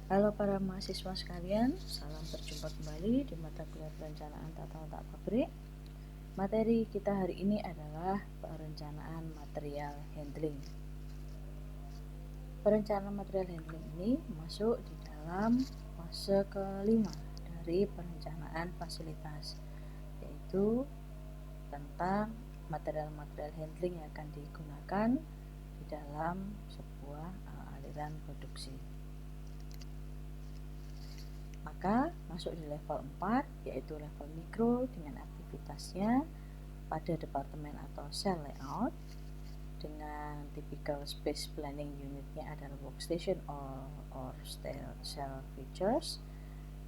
Halo para mahasiswa sekalian, salam berjumpa kembali di mata kuliah perencanaan tata letak pabrik. Materi kita hari ini adalah perencanaan material handling. Perencanaan material handling ini masuk di dalam fase kelima dari perencanaan fasilitas, yaitu tentang material-material handling yang akan digunakan di dalam sebuah aliran produksi. Maka masuk di level 4, yaitu level mikro dengan aktivitasnya pada departemen atau cell layout dengan typical space planning unitnya adalah workstation or cell features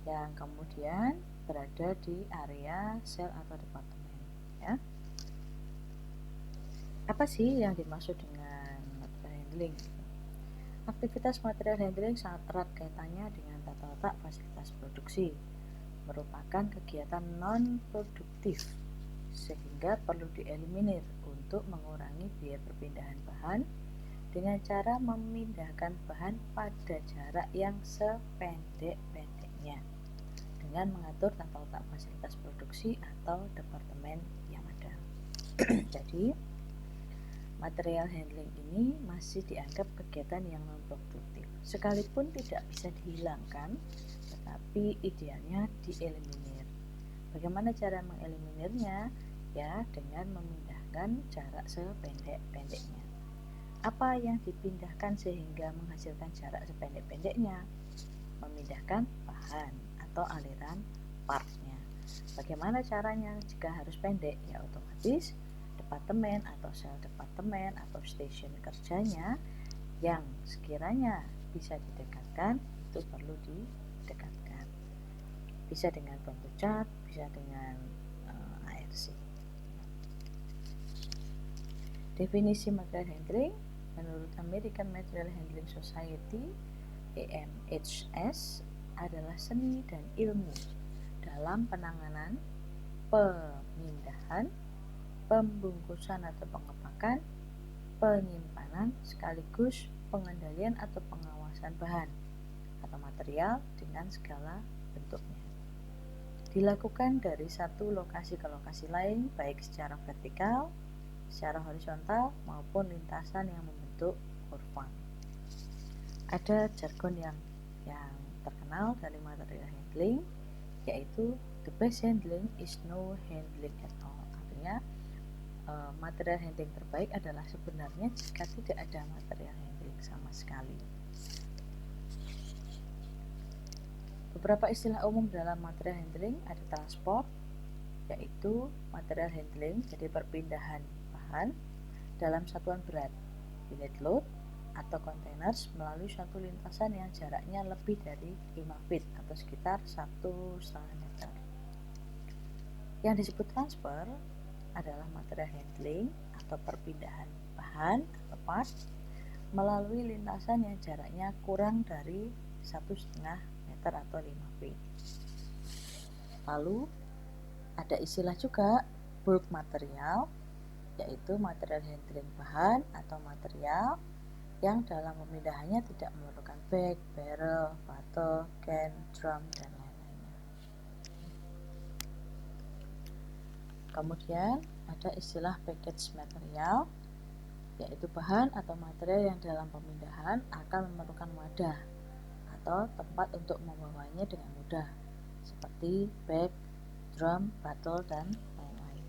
yang kemudian berada di area cell atau departemen, ya. Apa sih yang dimaksud dengan material handling? Aktivitas material handling sangat erat kaitannya dengan tata letak fasilitas produksi, merupakan kegiatan non-produktif sehingga perlu dieliminir untuk mengurangi biaya perpindahan bahan dengan cara memindahkan bahan pada jarak yang sependek-pendeknya dengan mengatur tata letak fasilitas produksi atau departemen yang ada. Jadi material handling ini masih dianggap kegiatan yang non-produktif, sekalipun tidak bisa dihilangkan, tetapi idealnya dieliminir. Bagaimana cara mengeliminirnya? Ya, dengan memindahkan jarak sependek-pendeknya. Apa yang dipindahkan sehingga menghasilkan jarak sependek-pendeknya? Memindahkan bahan atau aliran partnya. Bagaimana caranya jika harus pendek? Ya, otomatis departemen atau sel departemen atau stasiun kerjanya yang sekiranya bisa didekatkan itu perlu didekatkan. Bisa dengan bambu cat, bisa dengan ARC. Definisi material handling menurut American Material Handling Society (AMHS) adalah seni dan ilmu dalam penanganan, pemindahan, pembungkusan atau pengepakan, penyimpanan sekaligus pengendalian atau pengawasan bahan atau material dengan segala bentuknya. Dilakukan dari satu lokasi ke lokasi lain, baik secara vertikal, secara horizontal, maupun lintasan yang membentuk kurva. Ada jargon yang terkenal dari material handling, yaitu the best handling is no handling at all. Artinya material handling terbaik adalah sebenarnya jika tidak ada material handling sama sekali. Beberapa istilah umum dalam material handling ada transport, yaitu material handling, jadi perpindahan bahan dalam satuan berat, unit load atau containers melalui suatu lintasan yang jaraknya lebih dari 5 feet atau sekitar 1,5 meter. Yang disebut transfer adalah material handling atau perpindahan bahan atau part melalui lintasan yang jaraknya kurang dari 1,5 meter atau 5 feet. Lalu ada istilah juga bulk material, yaitu material handling bahan atau material yang dalam pemindahannya tidak memerlukan bag, barrel, bottle, can, drum, dan lain-lainnya. Kemudian ada istilah package material, yaitu bahan atau material yang dalam pemindahan akan memerlukan wadah atau tempat untuk membawanya dengan mudah, seperti bag, drum, bottle, dan lain-lain.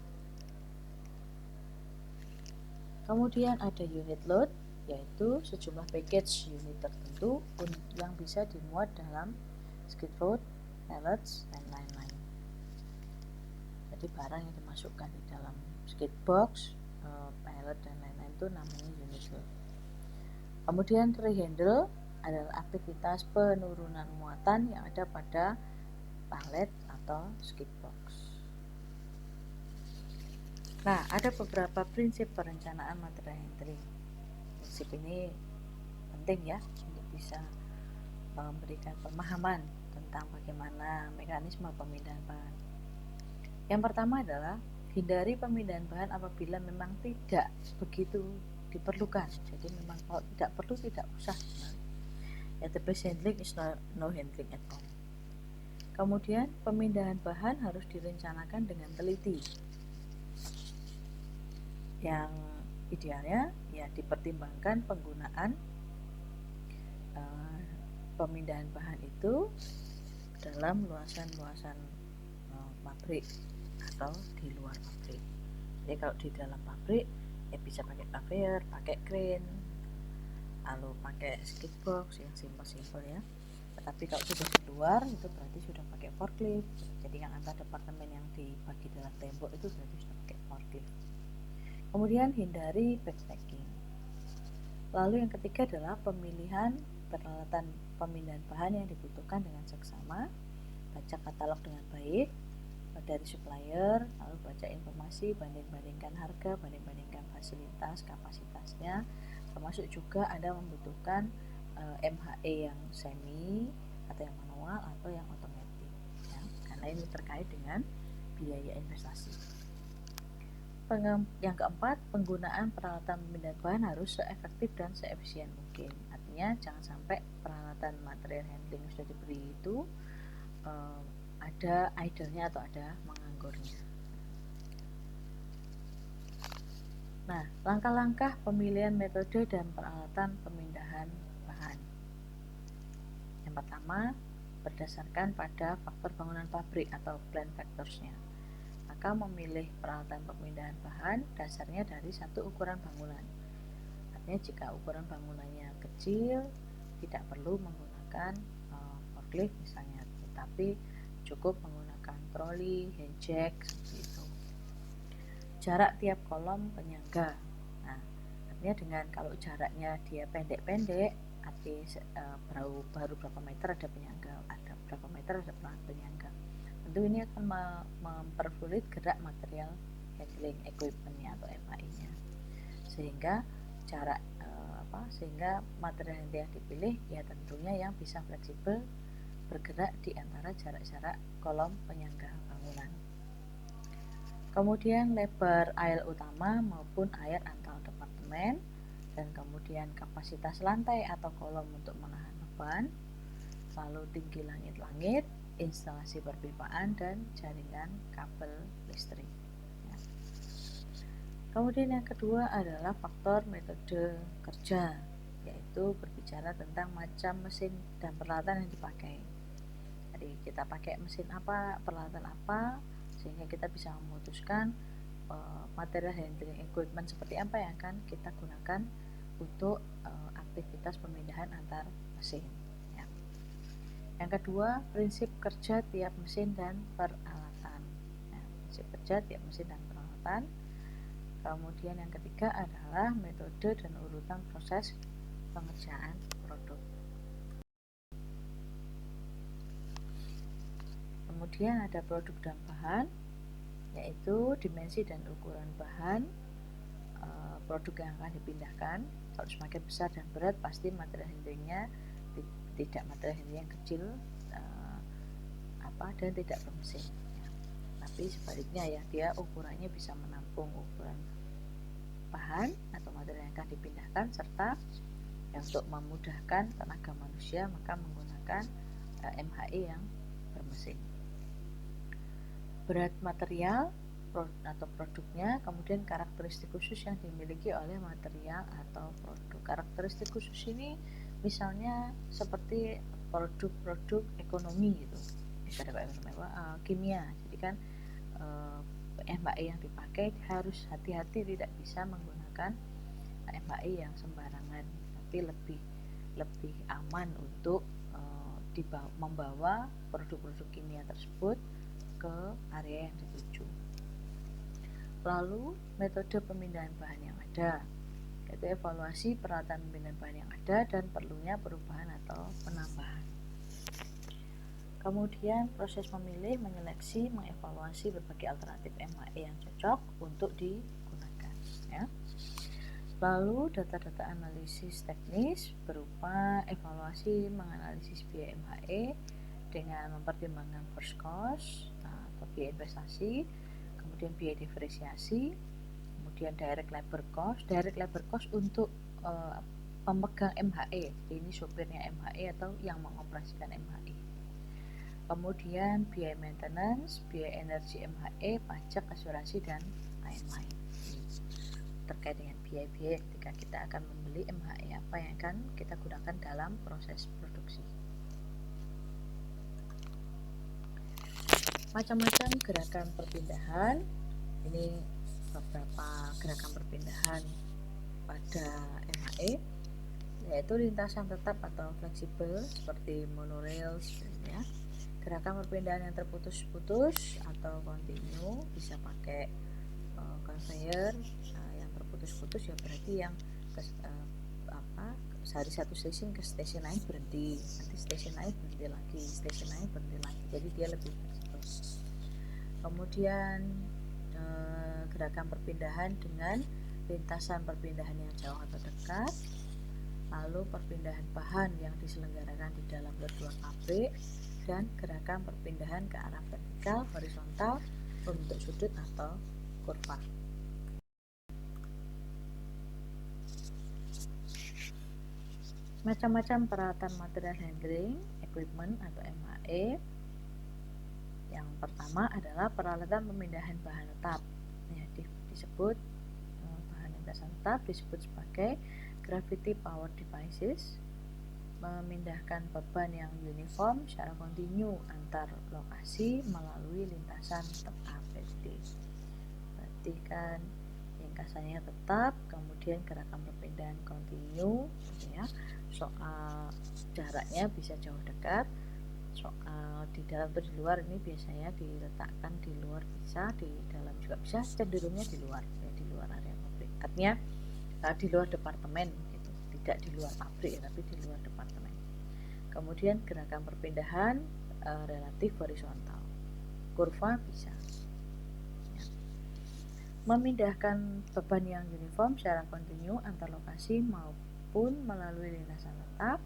Kemudian ada unit load, yaitu sejumlah package unit tertentu yang bisa dimuat dalam skid load, pallets, dan lain-lain. Jadi barang yang dimasukkan di dalam skid box, pallet, dan lain-lain itu namanya unit load. Kemudian rehandle adalah aktivitas penurunan muatan yang ada pada pallet atau skid box. Nah, ada beberapa prinsip perencanaan material handling. Prinsip ini penting ya untuk bisa memberikan pemahaman tentang bagaimana mekanisme pemindahan bahan. Yang pertama adalah hindari pemindahan bahan apabila memang tidak begitu diperlukan. Jadi memang kalau tidak perlu tidak usah. ya the best handling is no handling at all. Kemudian pemindahan bahan harus direncanakan dengan teliti. Yang idealnya ya dipertimbangkan penggunaan pemindahan bahan itu dalam luasan-luasan pabrik atau di luar pabrik. Jadi kalau di dalam pabrik ya bisa pakai conveyor, pakai crane, lalu pakai skid box yang simpel-simpel ya. Tetapi kalau sudah di luar itu berarti sudah pakai forklift. Jadi yang antar departemen yang dibagi dalam tembok itu berarti sudah pakai forklift. Kemudian hindari backpacking. Lalu yang ketiga adalah pemilihan peralatan pemindahan bahan yang dibutuhkan dengan seksama. Baca katalog dengan baik dari supplier, lalu baca informasi, banding-bandingkan harga, banding-bandingkan fasilitas, kapasitasnya, termasuk juga Anda membutuhkan MHE yang semi atau yang manual atau yang otomatis ya, karena ini terkait dengan biaya investasi. Yang keempat, penggunaan peralatan pemindahan bahan harus seefektif dan seefisien mungkin. Artinya jangan sampai peralatan material handling yang sudah diberi itu ada idle-nya atau ada menganggurnya. Nah, langkah-langkah pemilihan metode dan peralatan pemindahan bahan. Yang pertama, berdasarkan pada faktor bangunan pabrik atau plant factors-nya. Maka memilih peralatan pemindahan bahan dasarnya dari satu ukuran bangunan. Artinya jika ukuran bangunannya kecil, tidak perlu menggunakan forklift misalnya, tetapi cukup menggunakan troli, hand jack seperti itu. Jarak tiap kolom penyangga. Nah, artinya dengan kalau jaraknya dia pendek-pendek, artinya baru berapa meter ada penyangga, ada berapa meter ada penyangga. Tentu ini akan mempersulit gerak material handling equipment-nya atau MHI-nya. Sehingga sehingga material handling yang dipilih ya tentunya yang bisa fleksibel bergerak di antara jarak-jarak kolom penyangga bangunan. Kemudian lebar aisle utama maupun aisle antar departemen, dan kemudian kapasitas lantai atau kolom untuk menahan beban, lalu tinggi langit-langit, instalasi perpipaan, dan jaringan kabel listrik. Ya. Kemudian yang kedua adalah faktor metode kerja, yaitu berbicara tentang macam mesin dan peralatan yang dipakai. Jadi kita pakai mesin apa, peralatan apa, sehingga kita bisa memutuskan material handling equipment seperti apa yang akan kita gunakan untuk aktivitas pemindahan antar mesin. Ya. Yang kedua, prinsip kerja tiap mesin dan peralatan. Ya, prinsip kerja tiap mesin dan peralatan. Kemudian yang ketiga adalah metode dan urutan proses pengerjaan produk. Kemudian ada produk dan bahan, yaitu dimensi dan ukuran bahan produk yang akan dipindahkan. Kalau semakin besar dan berat, pasti material handlingnya tidak material handling yang kecil dan tidak bermesin ya. Tapi sebaliknya ya, dia ukurannya bisa menampung ukuran bahan atau material yang akan dipindahkan, serta untuk memudahkan tenaga manusia maka menggunakan MHI yang bermesin. Berat material atau produknya, kemudian karakteristik khusus yang dimiliki oleh material atau produk. Karakteristik khusus ini misalnya seperti produk-produk ekonomi gitu, kimia. Jadi kan MHI yang dipakai harus hati-hati, tidak bisa menggunakan MHI yang sembarangan, tapi lebih aman untuk membawa produk-produk kimia tersebut ke area yang dituju. Lalu metode pemindahan bahan yang ada, yaitu evaluasi peralatan pemindahan bahan yang ada dan perlunya perubahan atau penambahan. Kemudian proses memilih, menyeleksi, mengevaluasi berbagai alternatif MHI yang cocok untuk digunakan ya. Lalu data-data analisis teknis berupa evaluasi menganalisis biaya MHE dengan mempertimbangkan first cost atau biaya investasi, kemudian biaya depresiasi, kemudian direct labor cost. Direct labor cost untuk pemegang MHE, jadi ini supirnya MHE atau yang mengoperasikan MHE. Kemudian biaya maintenance, biaya energi MHE, pajak, asuransi, dan lain-lain. Terkait dengan biaya-biaya ketika kita akan membeli MHE apa yang akan kita gunakan dalam proses produksi. Macam-macam gerakan perpindahan. Ini beberapa gerakan perpindahan pada MHE, yaitu lintasan tetap atau fleksibel seperti monorail sebenarnya. Gerakan perpindahan yang terputus-putus atau continue bisa pakai conveyor. Yang terputus-putus ya berarti yang dari satu stasiun ke stasiun lain berhenti, nanti stasiun lain berhenti lagi, stasiun lain berhenti lagi, jadi dia lebih fleksibel. Kemudian gerakan perpindahan dengan lintasan perpindahan yang jauh atau dekat, lalu perpindahan bahan yang diselenggarakan di dalam luar pabrik, dan gerakan perpindahan ke arah vertikal, horizontal, membentuk sudut atau kurva. Macam-macam peralatan material handling, equipment atau MHE. Yang pertama adalah peralatan pemindahan bahan tetap, ya, disebut bahan lintasan tetap disebut sebagai gravity power devices. Memindahkan beban yang uniform secara kontinu antar lokasi melalui lintasan tetap. Berarti kan ringkasannya tetap, kemudian gerakan perpindahan kontinu, ya. Soal jaraknya bisa jauh dekat, soal di dalam atau di luar ini biasanya diletakkan di luar bisa, di dalam juga bisa, cenderungnya di luar, ya, di luar area pabrik. Artinya di luar departemen gitu, tidak di luar pabrik, tapi di luar departemen. Kemudian gerakan perpindahan relatif horizontal, kurva bisa. Ya. Memindahkan beban yang uniform secara kontinu antar lokasi maupun melalui lintasan tetap.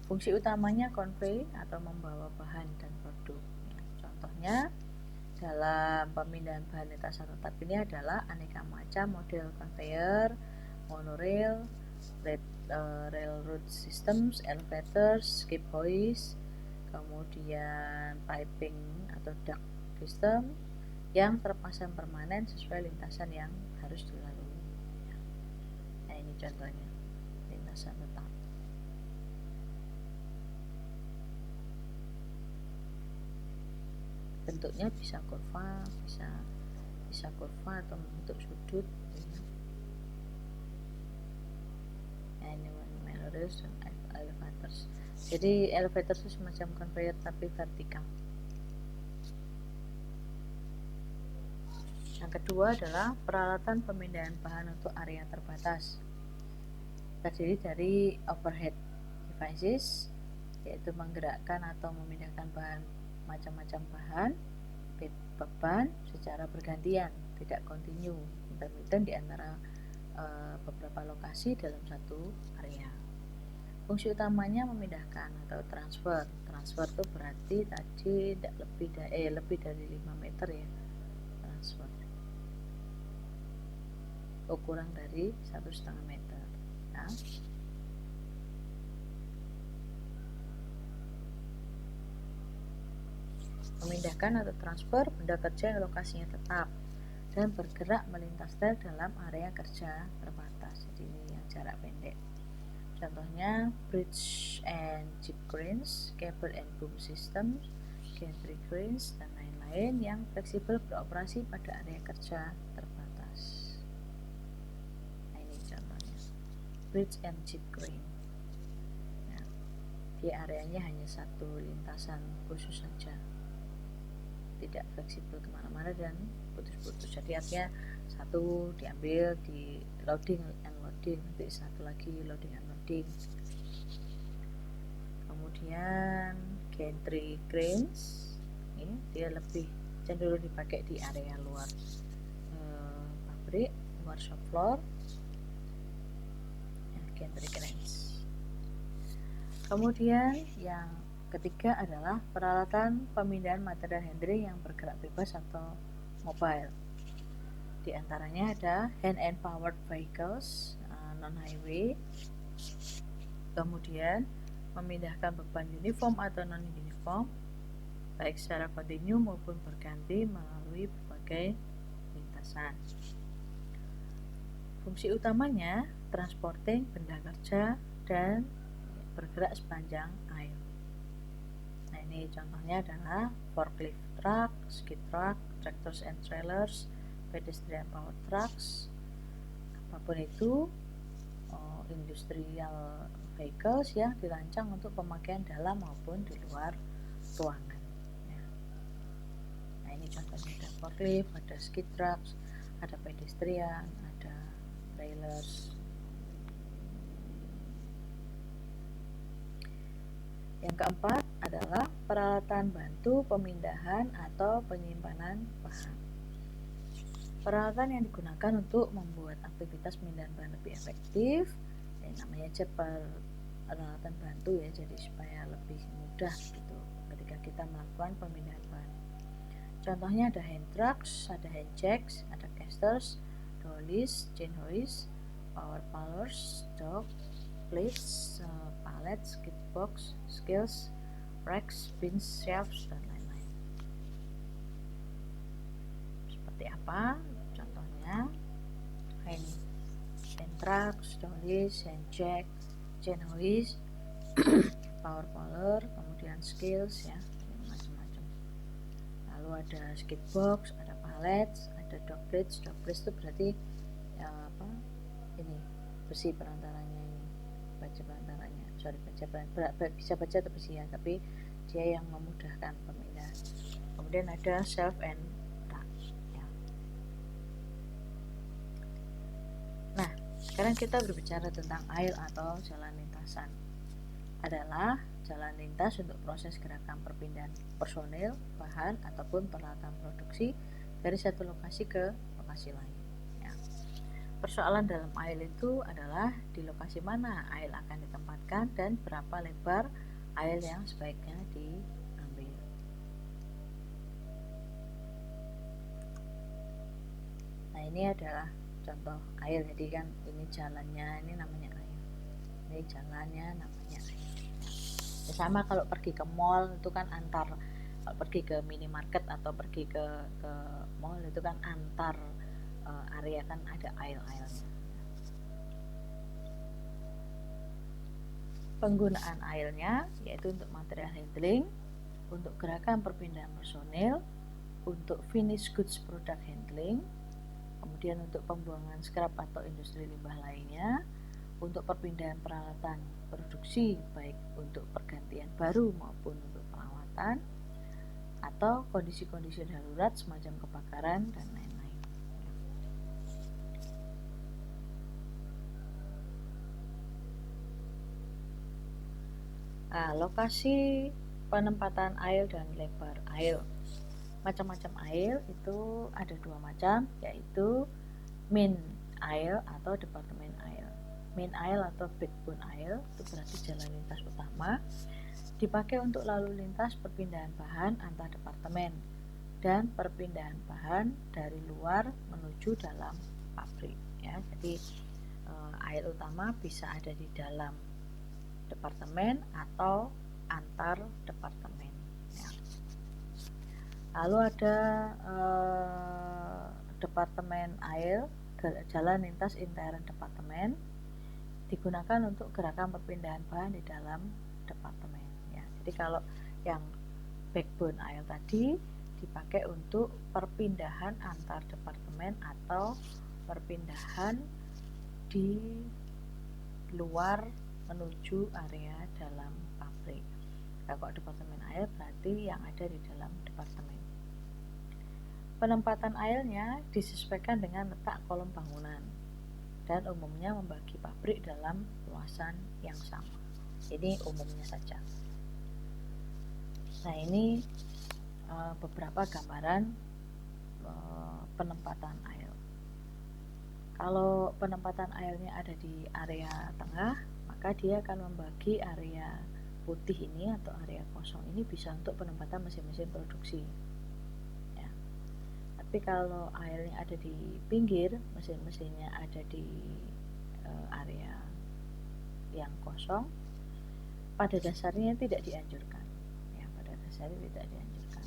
Fungsi utamanya convey atau membawa bahan dan produk. Ya, contohnya dalam pemindahan bahan lintasan tetap ini adalah aneka macam model conveyor, monorail, railroad systems, elevators, skip hoist, kemudian piping atau duct system yang terpasang permanen sesuai lintasan yang harus dilalui. Nah, ini contohnya lintasan tetap. Bentuknya bisa kurva, bisa kurva atau membentuk sudut. Ini monorails dan elevators. Jadi elevator itu semacam conveyor tapi vertikal. Yang kedua adalah peralatan pemindahan bahan untuk area terbatas. Terdiri dari overhead devices, yaitu menggerakkan atau memindahkan bahan macam-macam bahan, beban secara bergantian, tidak kontinu, intermittent di antara beberapa lokasi dalam satu area. Fungsi utamanya memindahkan atau transfer. Transfer itu berarti tadi tidak lebih dari 5 meter ya, transfer. Kurang dari 1,5 meter. Nah, memindahkan atau transfer benda kerja yang lokasinya tetap dan bergerak melintas rel dalam area kerja terbatas. Jadi ini yang jarak pendek. Contohnya bridge and jeep cranes, cable and boom systems, gantry cranes, dan lain-lain yang fleksibel beroperasi pada area kerja terbatas. Nah, ini contohnya bridge and jeep crane. Nah, dia areanya hanya satu lintasan khusus saja, tidak fleksibel kemana-mana dan putus-putus. Jadi artinya satu diambil di loading and loading, nanti satu lagi loading and loading. Kemudian gantry cranes, ini dia lebih cenderung dipakai di area luar pabrik, luar shop floor. Ya, gantry cranes. Kemudian yang ketiga adalah peralatan pemindahan material handling yang bergerak bebas atau mobile. Di antaranya ada hand and powered vehicles, non-highway, Kemudian memindahkan beban uniform atau non-uniform baik secara kontinu maupun berganti melalui berbagai lintasan. Fungsi utamanya transporting benda kerja dan bergerak sepanjang air. Nah, ini contohnya adalah forklift truck, skid truck, tractors and trailers, pedestrian power trucks, apapun itu industrial vehicles yang dirancang untuk pemakaian dalam maupun di luar ruangan. Nah, ini contohnya ada forklift, ada skid trucks, ada pedestrian, ada trailers. Yang keempat adalah peralatan bantu pemindahan atau penyimpanan bahan. Peralatan yang digunakan untuk membuat aktivitas pemindahan bahan lebih efektif, namanya aja peralatan bantu ya, jadi supaya lebih mudah gitu ketika kita melakukan pemindahan bahan. Contohnya ada hand trucks, ada hand jacks, ada casters, dollies, chain hoist, power pullers, dock, plates, pallets, skid box, scales, racks, bins, shelves, dan lain-lain. Seperti apa? Contohnya hand trucks, dollies, hand jack, chain hoist, power puller, kemudian scales ya, macam-macam. Lalu ada skid box, ada pallets, ada dock plates. Dock plates itu berarti ini besi perantaranya, ini baja perantaranya, bisa baja atau besi ya, tapi dia yang memudahkan pemindahan. Kemudian ada shelf and rack ya. Nah, sekarang kita berbicara tentang aisle atau jalan lintasan. Adalah jalan lintas untuk proses gerakan perpindahan personil, bahan, ataupun peralatan produksi dari satu lokasi ke lokasi lain. Persoalan dalam aisle itu adalah di lokasi mana aisle akan ditempatkan dan berapa lebar aisle yang sebaiknya diambil. Nah, ini adalah contoh aisle. Jadi kan ini jalannya, ini namanya aisle. Ini jalannya namanya aisle. Ya, sama kalau pergi ke mall itu kan kalau pergi ke minimarket atau pergi ke mall itu kan antar area kan ada aisle-aisle-nya. Penggunaan aisle-nya yaitu untuk material handling, untuk gerakan perpindahan personil, untuk finished goods product handling, kemudian untuk pembuangan scrap atau industri limbah lainnya, untuk perpindahan peralatan produksi baik untuk pergantian baru maupun untuk perawatan, atau kondisi-kondisi darurat semacam kebakaran dan lain-lain. Nah, lokasi penempatan aisle dan lebar aisle. Macam-macam aisle itu ada dua macam, yaitu main aisle atau departemen aisle. Main aisle atau backbone aisle itu berarti jalan lintas utama, dipakai untuk lalu lintas perpindahan bahan antar departemen dan perpindahan bahan dari luar menuju dalam pabrik ya. Jadi aisle utama bisa ada di dalam departemen atau antar departemen ya. Lalu ada departemen aisle, jalan lintas intern departemen, digunakan untuk gerakan perpindahan bahan di dalam departemen ya. Jadi kalau yang backbone aisle tadi dipakai untuk perpindahan antar departemen atau perpindahan di luar menuju area dalam pabrik. Nah, kalau departemen aisle berarti yang ada di dalam departemen. Penempatan aisle-nya disesuaikan dengan letak kolom bangunan dan umumnya membagi pabrik dalam luasan yang sama. Ini umumnya saja. Nah, ini beberapa gambaran penempatan aisle. Kalau penempatan aisle-nya ada di area tengah, maka dia akan membagi area putih ini atau area kosong ini bisa untuk penempatan mesin-mesin produksi ya. Tapi kalau aisle-nya ada di pinggir, mesin-mesinnya ada di area yang kosong, pada dasarnya tidak dianjurkan, ya, pada dasarnya tidak dianjurkan.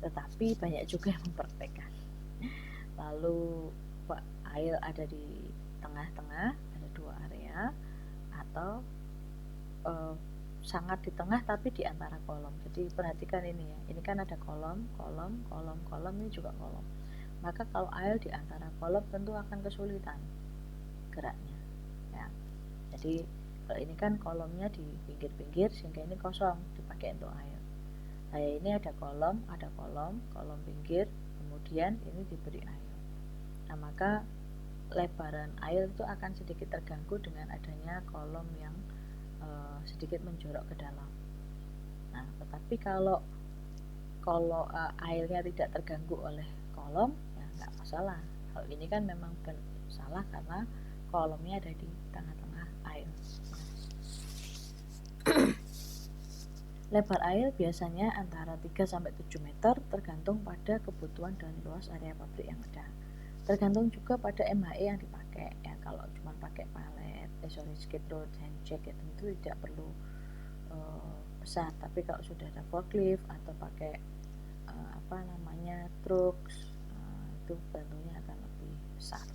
Tetapi banyak juga yang mempraktekkan. Lalu air ada di tengah-tengah, ada 2 area, atau sangat di tengah tapi di antara kolom. Jadi perhatikan ini ya, ini kan ada kolom, ini juga kolom. Maka kalau air di antara kolom tentu akan kesulitan geraknya, ya. Jadi kalau ini kan kolomnya di pinggir-pinggir sehingga ini kosong dipakai untuk air. Nah ini ada kolom pinggir, kemudian ini diberi air. Nah maka lebaran air itu akan sedikit terganggu dengan adanya kolom yang sedikit menjorok ke dalam. Nah tetapi kalau airnya tidak terganggu oleh kolom, ya nggak masalah. Hal ini kan memang salah karena kolomnya ada di tengah-tengah air. Lebar air biasanya antara 3-7 meter tergantung pada kebutuhan dan luas area pabrik yang ada. Tergantung juga pada MHE yang dipakai, ya. Kalau cuma pakai palet, skid road, handjack, ya tentu tidak perlu besar. Tapi kalau sudah ada forklift atau pakai truk, itu tentunya akan lebih besar.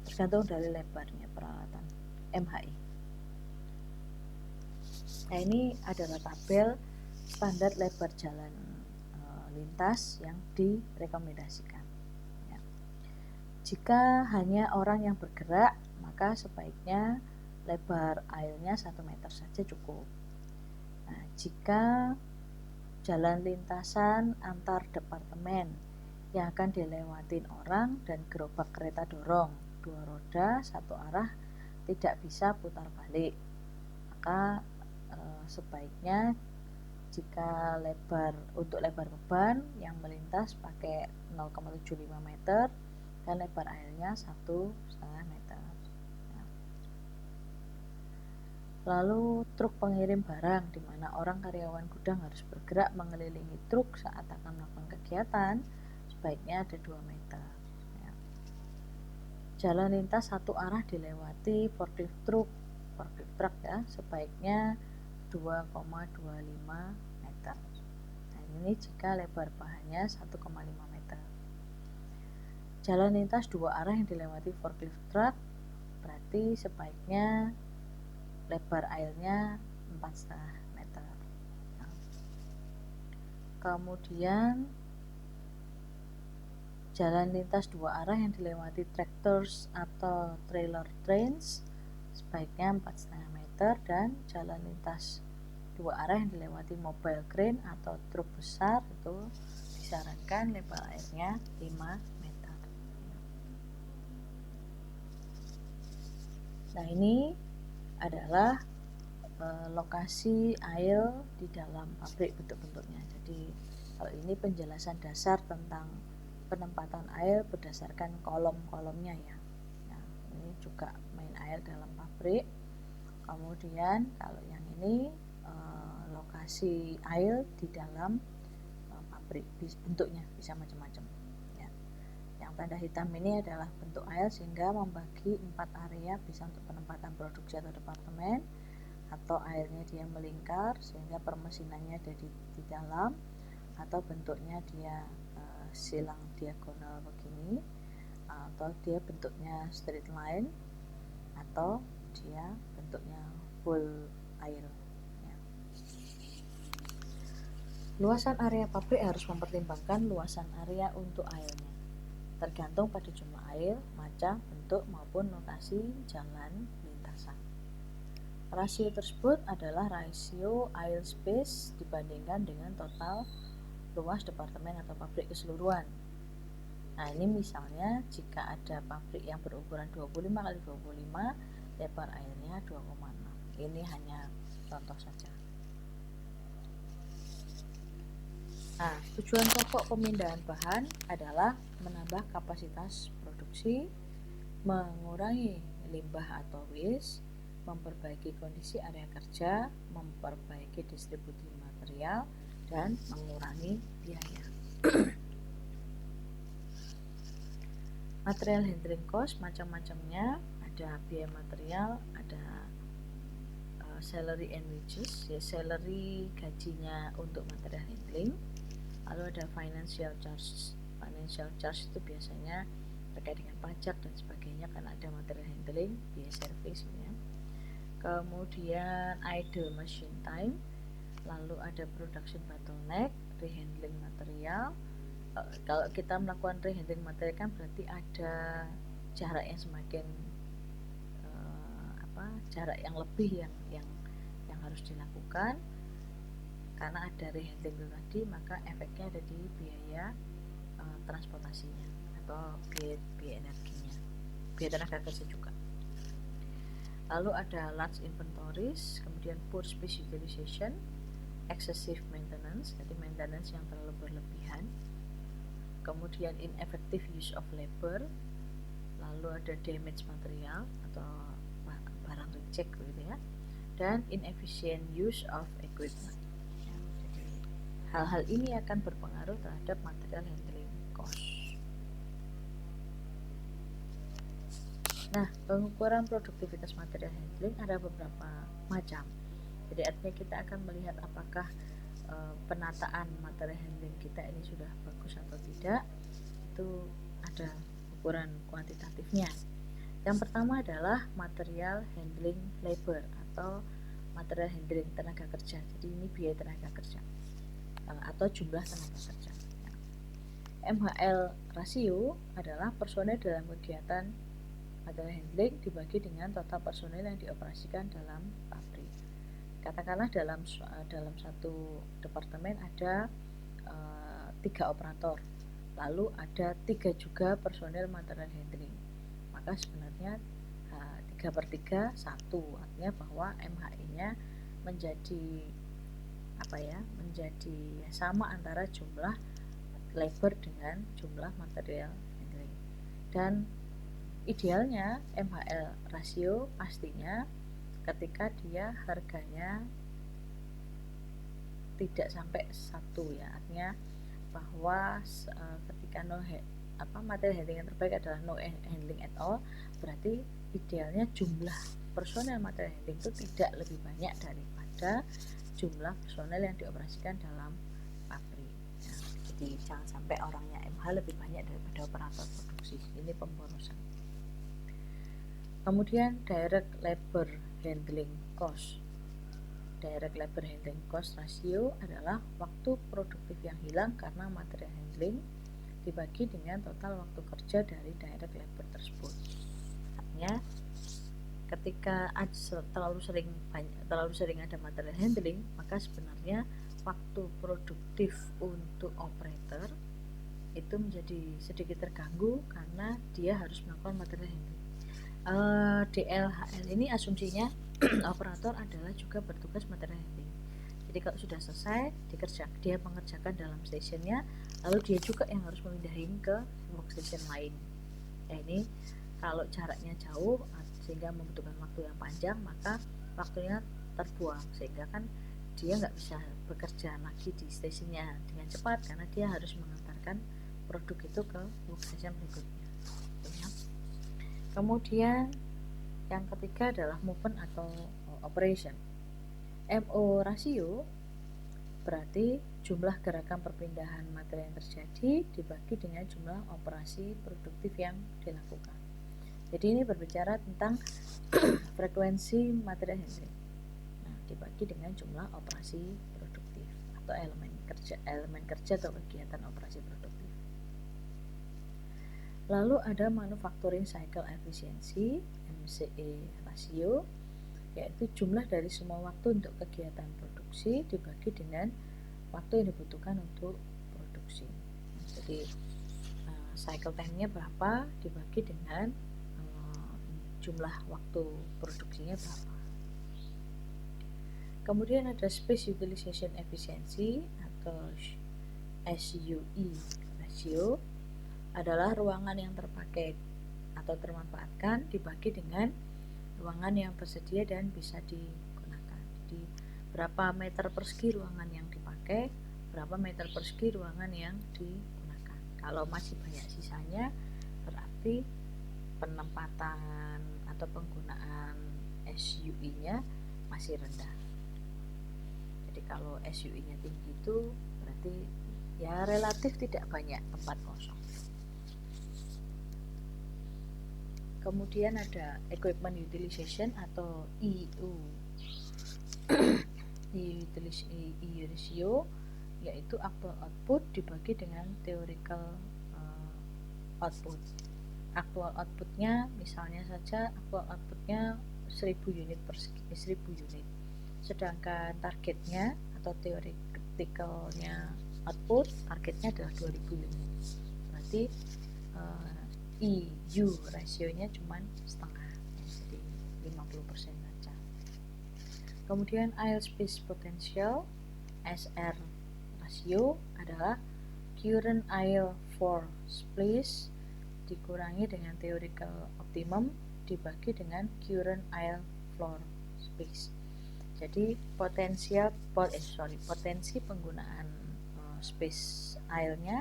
Tergantung dari lebarnya peralatan MHE. Nah ini adalah tabel standar lebar jalan lintas yang direkomendasikan. Ya. Jika hanya orang yang bergerak, maka sebaiknya lebar aisle-nya 1 meter saja cukup. Nah, jika jalan lintasan antar departemen yang akan dilewatin orang dan gerobak kereta dorong 2 roda 1 arah tidak bisa putar balik, maka sebaiknya jika untuk lebar beban yang melintas pakai 0,75 meter dan lebar aisle-nya 1,5 meter. Lalu truk pengirim barang, di mana orang karyawan gudang harus bergerak mengelilingi truk saat akan melakukan kegiatan, sebaiknya ada 2 meter. Ya. Jalan lintas 1 arah dilewati forklift truck ya, sebaiknya 2,25 meter. Nah, ini jika lebar bahannya 1,5 meter. Jalan lintas 2 arah yang dilewati forklift truck berarti sebaiknya lebar aisle-nya 4,5 meter. Nah, kemudian jalan lintas 2 arah yang dilewati tractors atau trailer trains sebaiknya 4,5 meter, dan jalan lintas 2 arah yang dilewati mobile crane atau truk besar itu disarankan lebar aisle-nya 5 meter. Nah ini adalah lokasi aisle di dalam pabrik bentuk-bentuknya. Jadi kalau ini penjelasan dasar tentang penempatan aisle berdasarkan kolom-kolomnya ya. Nah, ini juga main aisle dalam pabrik. Kemudian kalau yang ini lokasi aisle di dalam pabrik, bentuknya bisa macam-macam. Ya. Yang tanda hitam ini adalah bentuk aisle sehingga membagi 4 area, bisa untuk penempatan produksi atau departemen, atau aisle-nya dia melingkar sehingga permesinannya ada di dalam, atau bentuknya dia silang diagonal begini, atau dia bentuknya straight line, atau dia bentuknya full aisle. Ya. Luasan area pabrik harus mempertimbangkan luasan area untuk aisle-nya, tergantung pada jumlah aisle, macam, bentuk maupun lokasi jalan lintasan. Rasio tersebut adalah rasio aisle space dibandingkan dengan total luas departemen atau pabrik keseluruhan. Nah ini misalnya jika ada pabrik yang berukuran 25 x 25, lebar aisle-nya 2,6. Ini hanya contoh saja. Nah, tujuan pokok pemindahan bahan adalah menambah kapasitas produksi, mengurangi limbah atau waste, memperbaiki kondisi area kerja, memperbaiki distribusi material, dan mengurangi biaya. Material handling cost macam-macamnya, ada biaya material, ada salary and wages, ya salary gajinya untuk material handling. Lalu ada financial charge. Financial charge itu biasanya terkait dengan pajak dan sebagainya karena ada material handling, biaya service ya. Kemudian idle machine time, lalu ada production bottleneck, rehandling material. Kalau kita melakukan rehandling material kan berarti ada jarak yang semakin jarak yang lebih yang harus dilakukan karena ada rehandling itu tadi, maka efeknya ada di biaya transportasinya atau biaya energinya, biaya tenaga kerja juga. Lalu ada large inventories, kemudian poor space utilization, excessive maintenance, jadi maintenance yang terlalu berlebihan, kemudian ineffective use of labor, lalu ada damage material atau barang reject gitu ya, dan inefficient use of equipment. Ya, jadi hal-hal ini akan berpengaruh terhadap material handling cost. Nah, pengukuran produktivitas material handling ada beberapa macam. Jadi artinya kita akan melihat apakah penataan material handling kita ini sudah bagus atau tidak. Itu ada ukuran kuantitatifnya. Yang pertama adalah material handling labor atau material handling tenaga kerja. Jadi ini biaya tenaga kerja atau jumlah tenaga kerja. MHL rasio adalah personel dalam kegiatan material handling dibagi dengan total personel yang dioperasikan dalam pabrik. Katakanlah dalam satu departemen ada 3 operator, lalu ada 3 juga personel material handling. Maka sebenarnya 3/3 1, artinya bahwa MHI-nya menjadi menjadi sama antara jumlah labor dengan jumlah material handling. Dan idealnya MHL rasio pastinya ketika dia harganya tidak sampai 1 ya, artinya bahwa ketika material handling yang terbaik adalah no handling at all, berarti idealnya jumlah personel material handling itu tidak lebih banyak daripada jumlah personel yang dioperasikan dalam pabrik ya. Jadi jangan sampai orangnya MH lebih banyak daripada operator produksi, ini pemborosan. Kemudian direct labor handling cost. Direct labor handling cost rasio adalah waktu produktif yang hilang karena material handling dibagi dengan total waktu kerja dari direct labor tersebut. Artinya ketika terlalu sering ada material handling, maka sebenarnya waktu produktif untuk operator itu menjadi sedikit terganggu karena dia harus melakukan material handling. DLHL ini asumsinya operator adalah juga bertugas material handling. Jadi kalau sudah selesai dia mengerjakan dalam stationnya, lalu dia juga yang harus memindahin ke workstation lain. Ya, ini kalau jaraknya jauh sehingga membutuhkan waktu yang panjang, maka waktunya terbuang sehingga kan dia nggak bisa bekerja lagi di stationnya dengan cepat karena dia harus mengantarkan produk itu ke workstation berikutnya. Kemudian yang ketiga adalah movement atau operation. MO rasio berarti jumlah gerakan perpindahan material yang terjadi dibagi dengan jumlah operasi produktif yang dilakukan. Jadi ini berbicara tentang frekuensi material handling. Nah, dibagi dengan jumlah operasi produktif atau elemen kerja atau kegiatan operasi produktif. Lalu ada manufacturing cycle efficiency MCE rasio, yaitu jumlah dari semua waktu untuk kegiatan produksi dibagi dengan waktu yang dibutuhkan untuk produksi. Jadi cycle time-nya berapa dibagi dengan jumlah waktu produksinya berapa. Kemudian ada space utilization efficiency atau SUE ratio, adalah ruangan yang terpakai atau termanfaatkan dibagi dengan ruangan yang tersedia dan bisa digunakan. Jadi berapa meter persegi ruangan yang dipakai, berapa meter persegi ruangan yang digunakan. Kalau masih banyak sisanya, berarti penempatan atau penggunaan SUE-nya masih rendah. Jadi kalau SUI-nya tinggi itu berarti ya relatif tidak banyak tempat kosong. Kemudian ada equipment utilization atau EU. EU ratio yaitu actual output dibagi dengan theoretical output. Actual outputnya misalnya saja actual outputnya 1000 unit per 1000 unit, sedangkan targetnya atau theoreticalnya output targetnya adalah 2000 unit. Berarti EU rasionya cuma setengah, jadi 50% saja. Kemudian airspace potential SR rasio adalah current air for space dikurangi dengan theoretical optimum dibagi dengan current air floor space. Jadi potensi penggunaan space airnya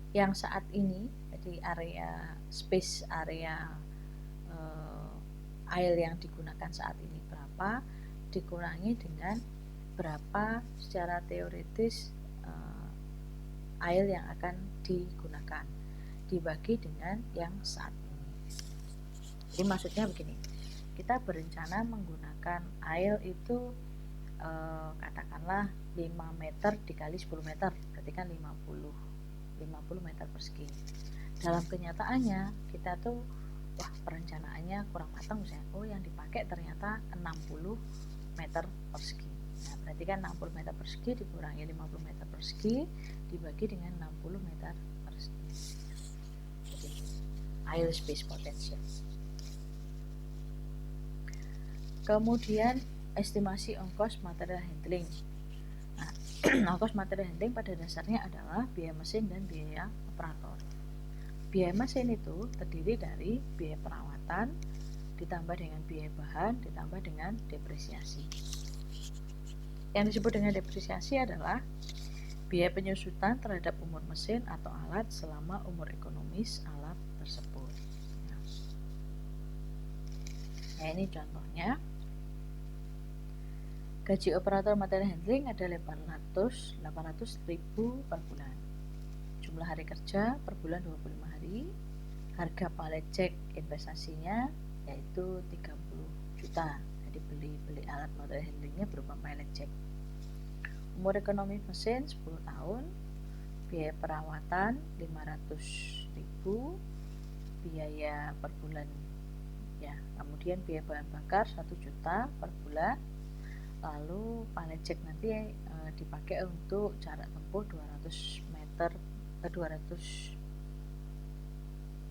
yang saat ini, jadi area space area air yang digunakan saat ini berapa dikurangi dengan berapa secara teoritis air yang akan digunakan dibagi dengan yang saat ini. Jadi maksudnya begini, kita berencana menggunakan air itu katakanlah 5 meter dikali 10 meter, berarti kan 50 meter persegi. Dalam kenyataannya kita tuh perencanaannya kurang matang, misalnya yang dipakai ternyata 60 meter persegi. Nah, berarti kan 60 meter persegi dikurangi 50 meter persegi dibagi dengan 60 meter persegi. Jadi airspace potential. Kemudian estimasi ongkos material handling. Nah, ongkos material handling pada dasarnya adalah biaya mesin dan biaya operator. Biaya mesin itu terdiri dari biaya perawatan ditambah dengan biaya bahan ditambah dengan depresiasi. Yang disebut dengan depresiasi adalah biaya penyusutan terhadap umur mesin atau alat selama umur ekonomis alat tersebut. Nah, ini contohnya. Gaji operator material handling ada 800.000 per bulan. Jumlah hari kerja per bulan 25 hari. Harga palet cek investasinya yaitu 30 juta. Jadi beli alat material handlingnya berupa palet cek. Umur ekonomi mesin 10 tahun. Biaya perawatan 500.000, biaya per bulan ya. Kemudian biaya bahan bakar 1 juta per bulan. Lalu palet cek nanti dipakai untuk jarak tempuh 200 meter per ini 200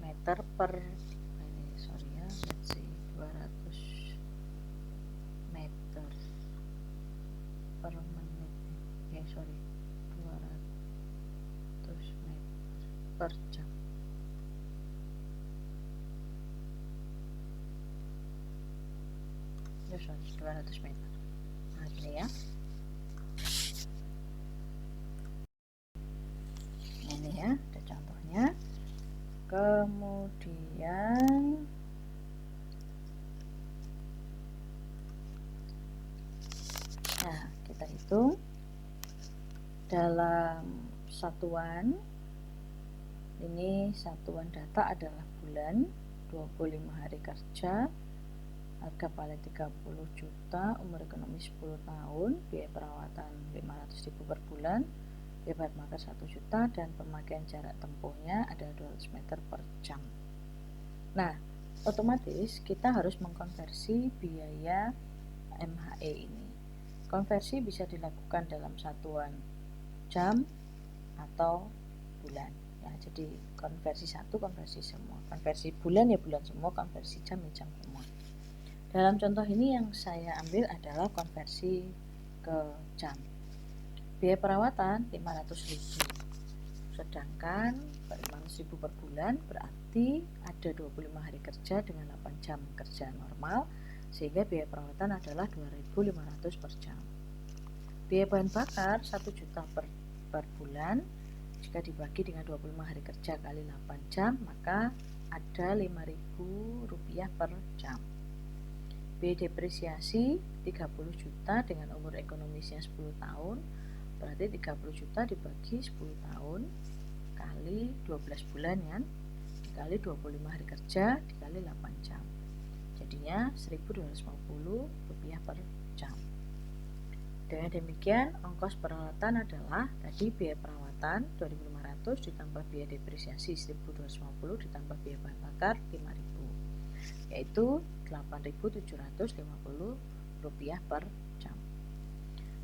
meter per menit 200 meter per jam. Ya, 200 meter. Nah, ini ya. Ini ya, ada contohnya. Kemudian nah, kita hitung dalam satuan ini, satuan data adalah bulan, 25 hari kerja, harga palet 30 juta, umur ekonomi 10 tahun, biaya perawatan 500.000 per bulan, biaya bahan bakar 1 juta, dan pemakaian jarak tempuhnya ada 200 meter per jam. Nah, otomatis kita harus mengkonversi biaya MHE ini. Konversi bisa dilakukan dalam satuan jam atau bulan. Ya, jadi konversi satu, konversi semua. Konversi bulan ya bulan semua, konversi jam ya jam semua. Dalam contoh ini yang saya ambil adalah konversi ke jam. Biaya perawatan 500.000. Sedangkan 500.000 per bulan berarti ada 25 hari kerja dengan 8 jam kerja normal, sehingga biaya perawatan adalah 2.500 per jam. Biaya bahan bakar 1 juta per bulan, jika dibagi dengan 25 hari kerja kali 8 jam, maka ada 5.000 rupiah per jam. Biaya depresiasi 30 juta dengan umur ekonomisnya 10 tahun, berarti 30 juta dibagi 10 tahun kali 12 bulan ya, dikali 25 hari kerja dikali 8 jam. Jadinya Rp1.250 per jam. Dengan demikian, ongkos peralatan adalah tadi biaya perawatan 2.500 ditambah biaya depresiasi 1.250 ditambah biaya bahan bakar 5.000, yaitu Rp8.750 per jam.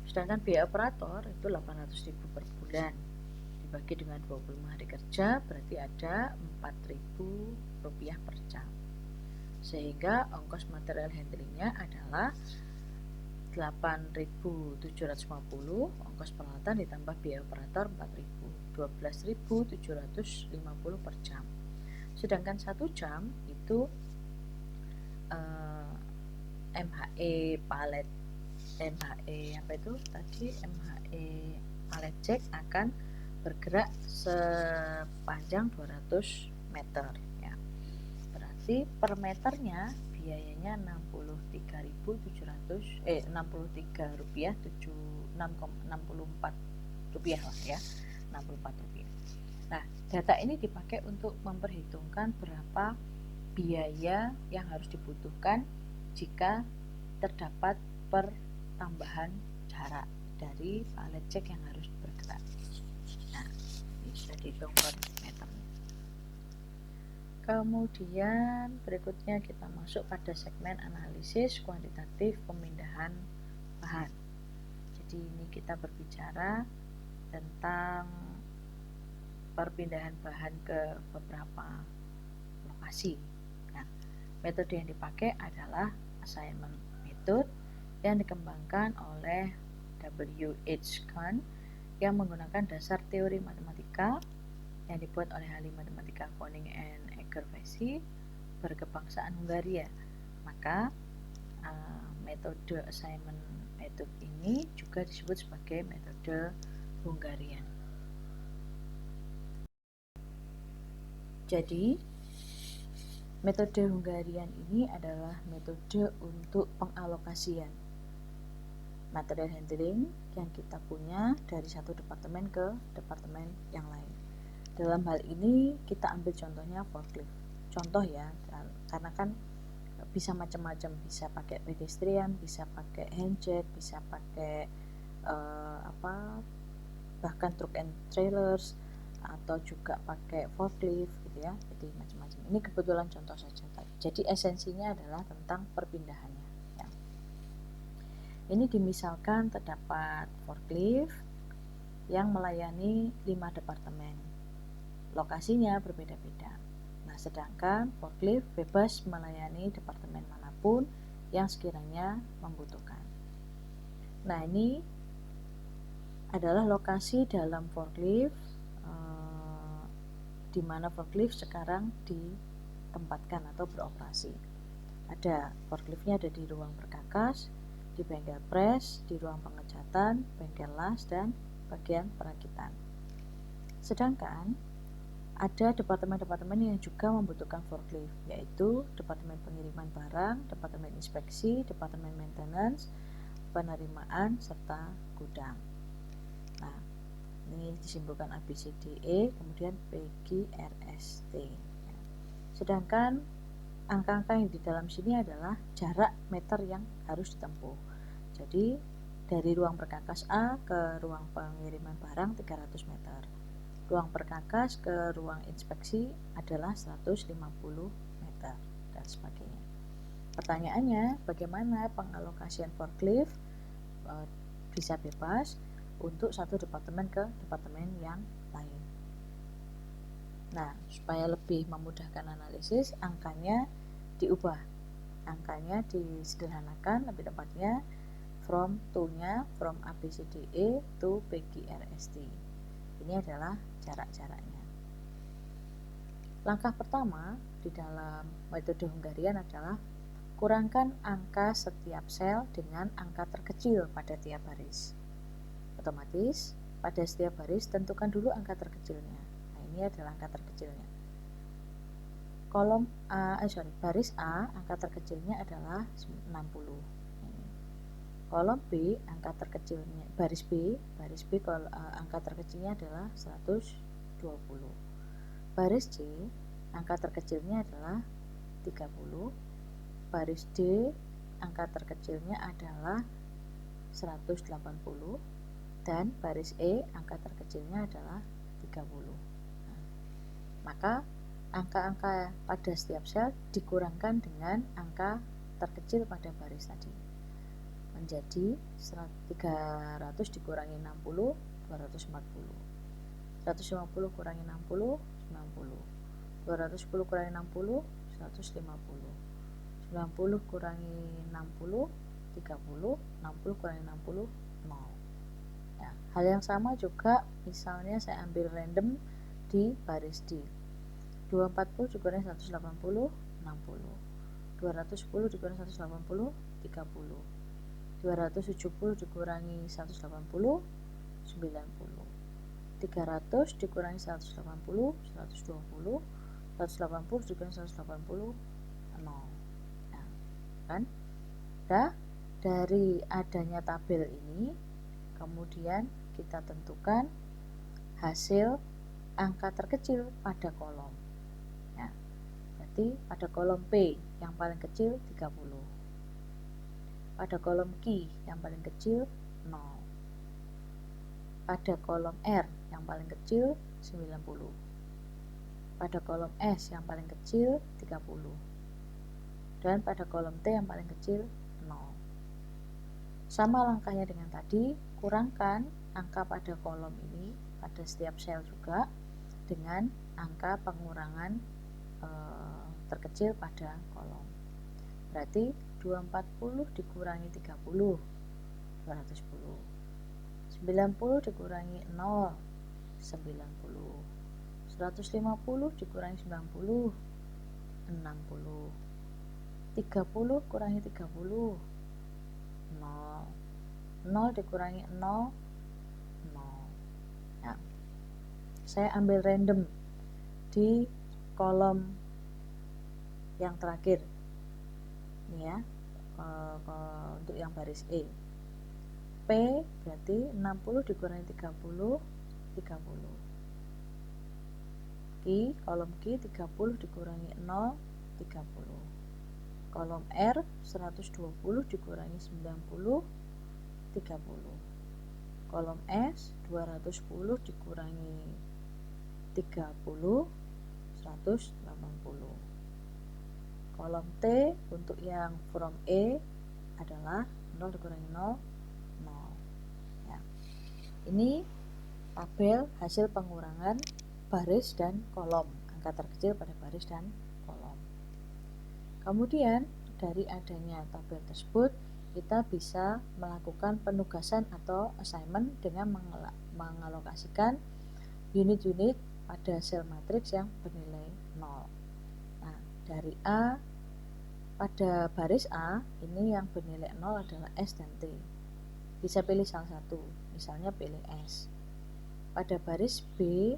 Sedangkan biaya operator itu 800.000 per bulan dibagi dengan 25 hari kerja, berarti ada Rp4.000 per jam. Sehingga ongkos material handlingnya adalah 8.750, ongkos peralatan ditambah biaya operator 4.000, 12.750 per jam. Sedangkan 1 jam itu MHE palet, MHE apa itu tadi, MHE palet jack akan bergerak sepanjang 200 meter ya. Berarti per meternya biayanya Rp63.64 lah ya, Rp64. Nah, data ini dipakai untuk memperhitungkan berapa biaya yang harus dibutuhkan jika terdapat pertambahan jarak dari palet jack yang harus bergerak. Nah, ini sudah dihitung per meter. Kemudian berikutnya kita masuk pada segmen analisis kuantitatif pemindahan bahan. Jadi ini kita berbicara tentang perpindahan bahan ke beberapa lokasi. Nah, metode yang dipakai adalah assignment method yang dikembangkan oleh W.H. Kahn yang menggunakan dasar teori matematika yang dibuat oleh ahli matematika Koning and Egervesi berkebangsaan Hungaria. Maka metode assignment method ini juga disebut sebagai metode Hungarian. Jadi metode Hungarian ini adalah metode untuk pengalokasian material handling yang kita punya dari satu departemen ke departemen yang lain. Dalam hal ini kita ambil contohnya forklift. Contoh ya, karena kan bisa macam-macam, bisa pakai pedestrian, bisa pakai handjack, bisa pakai bahkan truck and trailers, atau juga pakai forklift gitu ya. Jadi macam-macam. Ini kebetulan contoh saja. Jadi esensinya adalah tentang perpindahannya ya. Ini dimisalkan terdapat forklift yang melayani 5 departemen. Lokasinya berbeda-beda. Nah, sedangkan forklift bebas melayani departemen manapun yang sekiranya membutuhkan. Nah, ini adalah lokasi dalam forklift di mana forklift sekarang ditempatkan atau beroperasi. Ada forkliftnya ada di ruang perkakas, di bengkel pres, di ruang pengecatan, bengkel las, dan bagian perakitan. Sedangkan ada departemen-departemen yang juga membutuhkan forklift, yaitu departemen pengiriman barang, departemen inspeksi, departemen maintenance, penerimaan, serta gudang. Nah, ini disimpulkan ABCDE, kemudian PQRST. Sedangkan angka-angka yang di dalam sini adalah jarak meter yang harus ditempuh. Jadi dari ruang perkakas A ke ruang pengiriman barang 300 meter. Ruang perkakas ke ruang inspeksi adalah 150 meter dan sebagainya. Pertanyaannya, bagaimana pengalokasian forklift bisa bebas untuk satu departemen ke departemen yang lain. Nah, supaya lebih memudahkan analisis, angkanya diubah. Angkanya disederhanakan, lebih tepatnya from ABCDE to PQRST. Ini adalah jarak-jaraknya. Langkah pertama di dalam metode Hungarian adalah kurangkan angka setiap sel dengan angka terkecil pada tiap baris. Otomatis pada setiap baris tentukan dulu angka terkecilnya. Nah, ini adalah angka terkecilnya. kolom baris A angka terkecilnya adalah 60. Kolom B angka terkecilnya baris B angka terkecilnya adalah 120. Baris C angka terkecilnya adalah 30. Baris D angka terkecilnya adalah 180 dan baris E angka terkecilnya adalah 30. Nah, maka angka-angka pada setiap sel dikurangkan dengan angka terkecil pada baris tadi menjadi 300 dikurangi 60 240, 150 kurangi 60 90, 210 kurangi 60 150, 90 kurangi 60 30, 60 kurangi 60 0. Ya, hal yang sama juga misalnya saya ambil random di baris D. 240 dikurangi 180 60, 210 dikurangi 180 30, 270 dikurangi 180 90, 300 dikurangi 180 120, 180 dikurangi 180 0. Nah, kan? Nah, dari adanya tabel ini kemudian kita tentukan hasil angka terkecil pada kolom. Ya, berarti pada kolom P yang paling kecil 30. Pada kolom Q yang paling kecil 0. Pada kolom R yang paling kecil 90. Pada kolom S yang paling kecil 30. Dan pada kolom T yang paling kecil 0. Sama langkahnya dengan tadi, kurangkan angka pada kolom ini pada setiap sel juga dengan angka pengurangan terkecil pada kolom. Berarti 240 dikurangi 30 210, 90 dikurangi 0 90, 150 dikurangi 90 60, 30 kurangi 30 0, 0 dikurangi 0 0. Nah, saya ambil random di kolom yang terakhir ini ya, untuk yang baris E. P berarti 60 dikurangi 30 30. Q, kolom Q 30 dikurangi 0 30. Kolom R 120 dikurangi 90 30. Kolom S 210 dikurangi 30 180. Kolom T untuk yang from E adalah 0 dikurangi 0 0. Ya. Ini tabel hasil pengurangan baris dan kolom, angka terkecil pada baris dan kolom. Kemudian dari adanya tabel tersebut kita bisa melakukan penugasan atau assignment dengan mengalokasikan unit-unit pada sel matriks yang bernilai 0. Nah, dari A pada baris A ini yang bernilai 0 adalah S dan T. Bisa pilih salah satu, misalnya pilih S. Pada baris B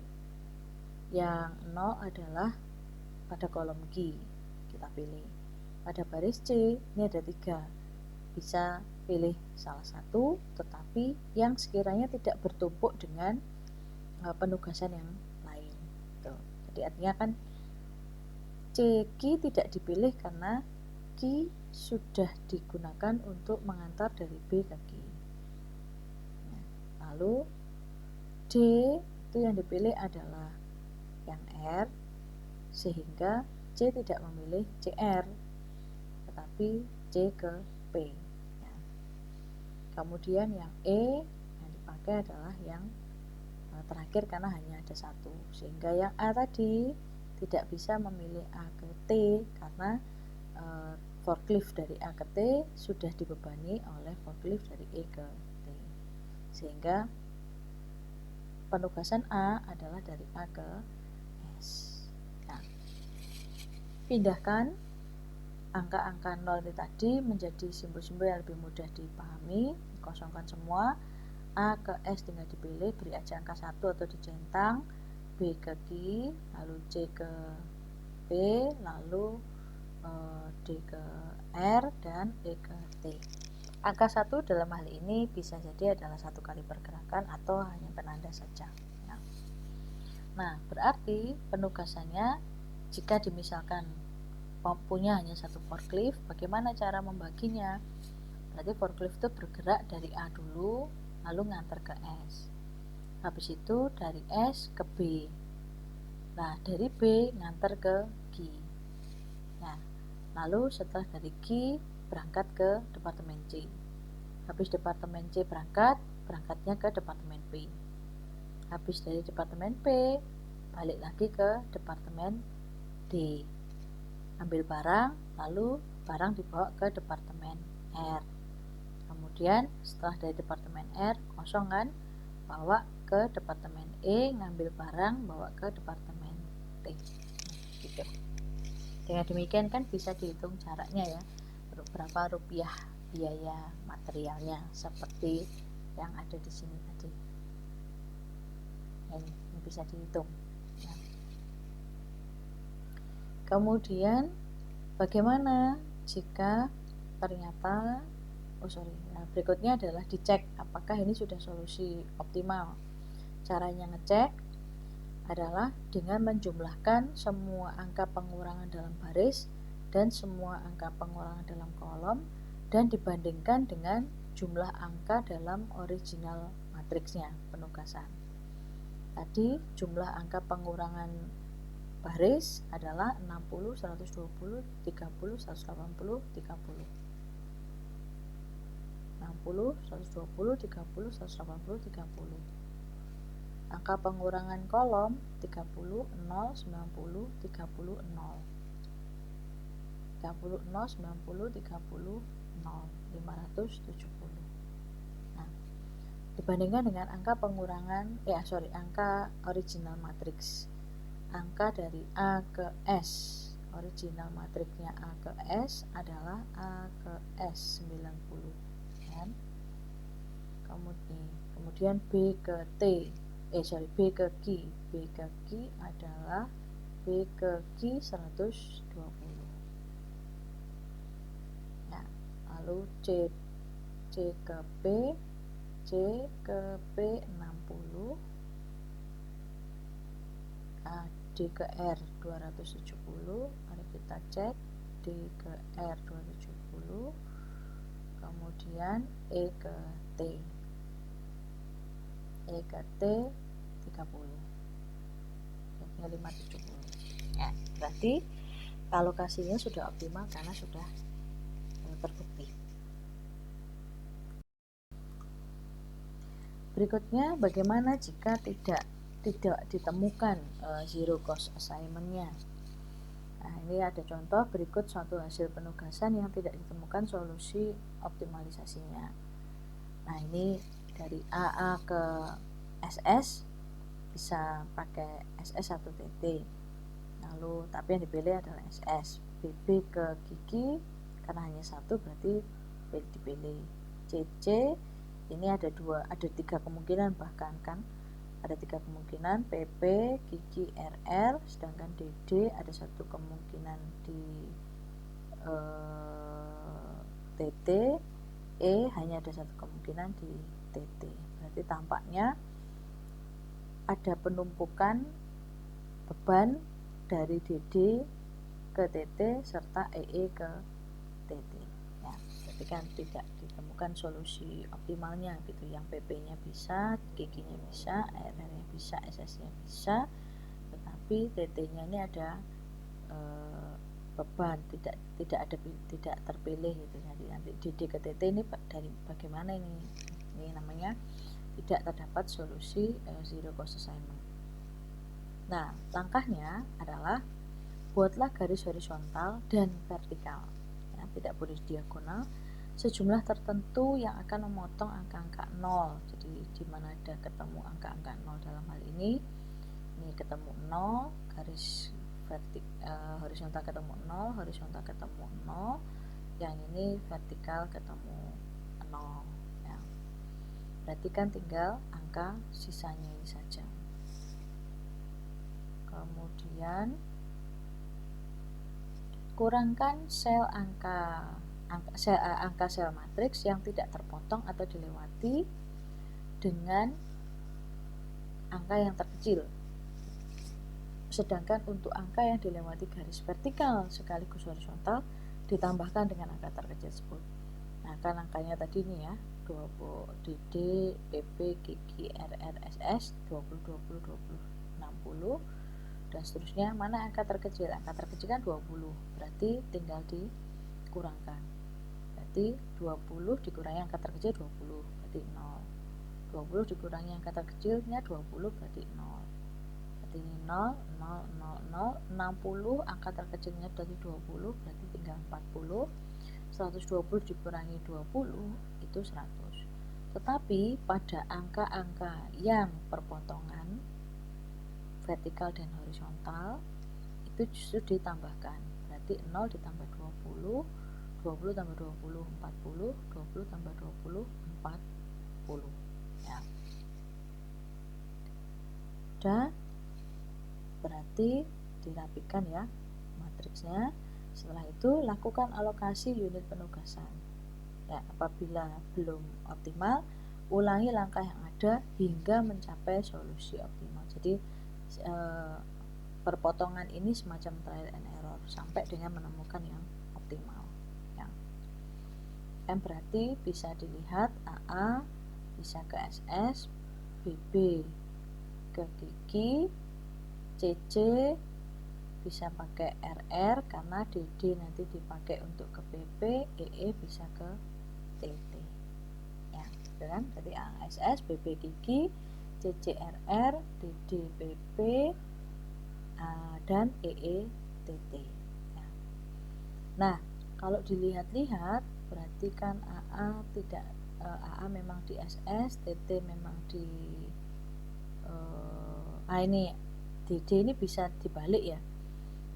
yang 0 adalah pada kolom Q, kita pilih. Pada baris C ini ada 3, bisa pilih salah satu, tetapi yang sekiranya tidak bertumpuk dengan penugasan yang lain. Tuh. Jadi artinya kan CQ tidak dipilih karena Q sudah digunakan untuk mengantar dari B ke Q. Nah, lalu D itu yang dipilih adalah yang R, sehingga C tidak memilih CR, tetapi C ke P. Ya. Kemudian yang E yang dipakai adalah yang terakhir karena hanya ada satu, sehingga yang A tadi tidak bisa memilih A ke T karena forklift dari A ke T sudah dibebani oleh forklift dari E ke T, sehingga penugasan A adalah dari A ke S. Nah, pindahkan angka-angka 0 tadi menjadi simbol-simbol yang lebih mudah dipahami, kosongkan semua. A ke S tinggal dipilih, beri aja angka 1 atau dicentang, B ke Q, lalu C ke B, lalu D ke R, dan E ke T. Angka 1 dalam hal ini bisa jadi adalah satu kali pergerakan atau hanya penanda saja. Nah, berarti penugasannya jika dimisalkan punya hanya satu forklift, bagaimana cara membaginya? Berarti forklift itu bergerak dari A dulu, lalu ngantar ke S. Habis itu dari S ke B. Nah, dari B ngantar ke G. Nah, lalu setelah dari G berangkat ke departemen C. Habis departemen C berangkatnya ke departemen P. Habis dari departemen P, balik lagi ke departemen D. Ambil barang, lalu barang dibawa ke departemen R. Kemudian setelah dari departemen R, kosong kan, bawa ke departemen E, ngambil barang, bawa ke departemen T. Gitu. Dengan demikian kan bisa dihitung caranya ya, berapa rupiah biaya materialnya seperti yang ada di sini tadi. Ini bisa dihitung. Ya. Kemudian bagaimana jika ternyata berikutnya adalah dicek apakah ini sudah solusi optimal. Caranya ngecek adalah dengan menjumlahkan semua angka pengurangan dalam baris dan semua angka pengurangan dalam kolom dan dibandingkan dengan jumlah angka dalam original matriksnya penugasan. Tadi jumlah angka pengurangan baris adalah 60, 120, 30, 180, 30. 60, 120, 30, 180, 30. Angka pengurangan kolom 30, 0, 90, 30, 0. 30, 0, 90, 30, 0, 570. Nah, dibandingkan dengan angka pengurangan angka original matriks. Angka dari A ke S, original matriksnya A ke S adalah A ke S 90 kan? Kemudian B ke T, B ke Q, B ke Q adalah B ke Q 120. Nah, lalu C ke P, C ke P 60. Nah, D ke R 270. Mari kita cek D ke R 270. Kemudian E ke T. E ke T 30. Jadinya 570. Ya, berarti alokasinya sudah optimal karena sudah terbukti. Berikutnya, bagaimana jika tidak ditemukan zero cost assignment-nya? Nah, ini ada contoh berikut suatu hasil penugasan yang tidak ditemukan solusi optimalisasinya. Nah, ini dari AA ke SS bisa pakai SS atau TT. Lalu tapi yang dipilih adalah SS. BB ke Kiki karena hanya satu berarti dipilih. CC ini ada tiga kemungkinan, bahkan kan ada tiga kemungkinan, PP, Kiki, RR, sedangkan DD ada satu kemungkinan di TT, E hanya ada satu kemungkinan di TT. Berarti tampaknya ada penumpukan beban dari DD ke TT serta EE ke TT. Ya, berarti kan tidak ditemukan solusi optimalnya gitu. Yang PP-nya bisa, GG-nya bisa, RR-nya bisa, SS-nya bisa, tetapi TT-nya ini ada beban, tidak terpilih gitu. Nanti DD ke TT ini dari bagaimana ini? Ini namanya tidak terdapat solusi zero cost assignment. Nah, langkahnya adalah buatlah garis horizontal dan vertikal, ya, tidak boleh diagonal, sejumlah tertentu yang akan memotong angka-angka 0. Jadi di mana ada ketemu angka-angka 0 dalam hal ini ketemu 0, garis horizontal ketemu 0, horizontal ketemu 0, yang ini vertikal ketemu 0. Ya. Berarti kan tinggal angka sisanya ini saja. Kemudian kurangkan angka sel matriks yang tidak terpotong atau dilewati dengan angka yang terkecil. Sedangkan untuk angka yang dilewati garis vertikal sekaligus horizontal ditambahkan dengan angka terkecil tersebut. Nah, kan angkanya tadi nih ya, 20 DD, PP, GG, RR, SS, 20, 20, 20, 60 dan seterusnya. Mana angka terkecil? Angka terkecil kan 20, berarti tinggal dikurangkan. Berarti 20 dikurangi angka terkecil 20, berarti 0. 20 dikurangi angka terkecilnya 20, berarti 0. Berarti ini 0, 0, 0, 0, 60, angka terkecilnya dari 20, berarti tinggal 40. 120 dikurangi 20 itu 100. Tetapi pada angka-angka yang perpotongan vertikal dan horizontal itu justru ditambahkan. Berarti 0 ditambah 20, 20 tambah 20, 40, 20 tambah 20, 40. Ya. Dan berarti dirapikan ya matriksnya. Setelah itu lakukan alokasi unit penugasan. Ya, apabila belum optimal, ulangi langkah yang ada hingga mencapai solusi optimal. Jadi perpotongan ini semacam trial and error sampai dengan menemukan yang optimal. Ya. M berarti bisa dilihat AA bisa ke SS, BB ke Kiki, CC bisa pakai RR karena DD nanti dipakai untuk ke PP, EE bisa ke TT. Ya, kan? Jadi ASS, BB Kiki, CCRR, DD PP, dan EE TT. Ya. Nah, kalau dilihat-lihat berarti kan AA memang di SS, TT memang di ini DD ini bisa dibalik ya.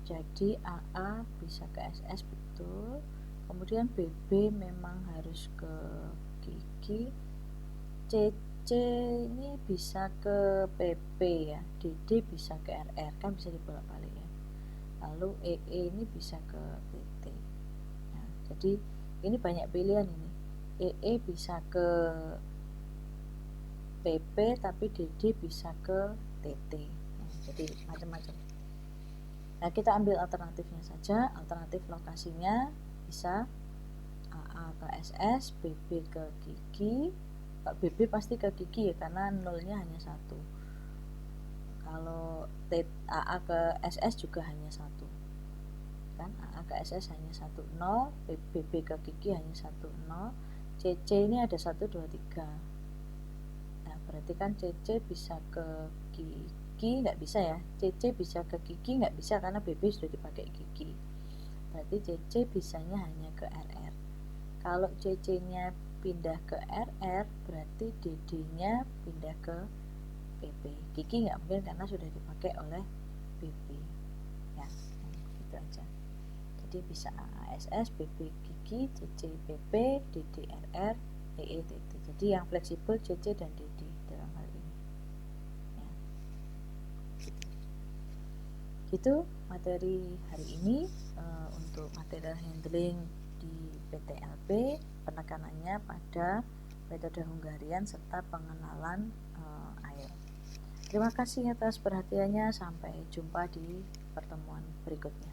Jadi AA bisa ke SS betul, kemudian BB memang harus ke Kiki, CC ini bisa ke PP ya, DD bisa ke RR, kan bisa dibolak-balik ya. Lalu EE ini bisa ke TT. Nah, jadi ini banyak pilihan ini. EE bisa ke PP tapi DD bisa ke TT. Nah, jadi macam-macam. Nah, kita ambil alternatifnya saja. Alternatif lokasinya bisa AA ke SS, BB ke Kiki. BB pasti ke Kiki ya, karena nolnya hanya 1. Kalau AA ke SS juga hanya 1. Kan AA ke SS hanya 1, 0. BB ke Kiki hanya 1, 0. CC ini ada 1, 2, 3. Nah, berarti kan CC bisa ke Kiki, nggak bisa ya. CC bisa ke Kiki nggak bisa karena BB sudah dipakai Kiki. Berarti CC bisanya hanya ke RR. Kalau CC nya pindah ke RR berarti DD nya pindah ke PP. Kiki nggak mungkin karena sudah dipakai oleh PP. Ya, gitu aja. Jadi bisa ASS, BB Kiki, CC PP, DD RR, EE TT. Jadi yang fleksibel CC dan DD dalam hal ini. Ya. Itu materi hari ini untuk material handling di PTLP, penekanannya pada metode Hungarian serta pengenalan air. Terima kasih atas perhatiannya, sampai jumpa di pertemuan berikutnya.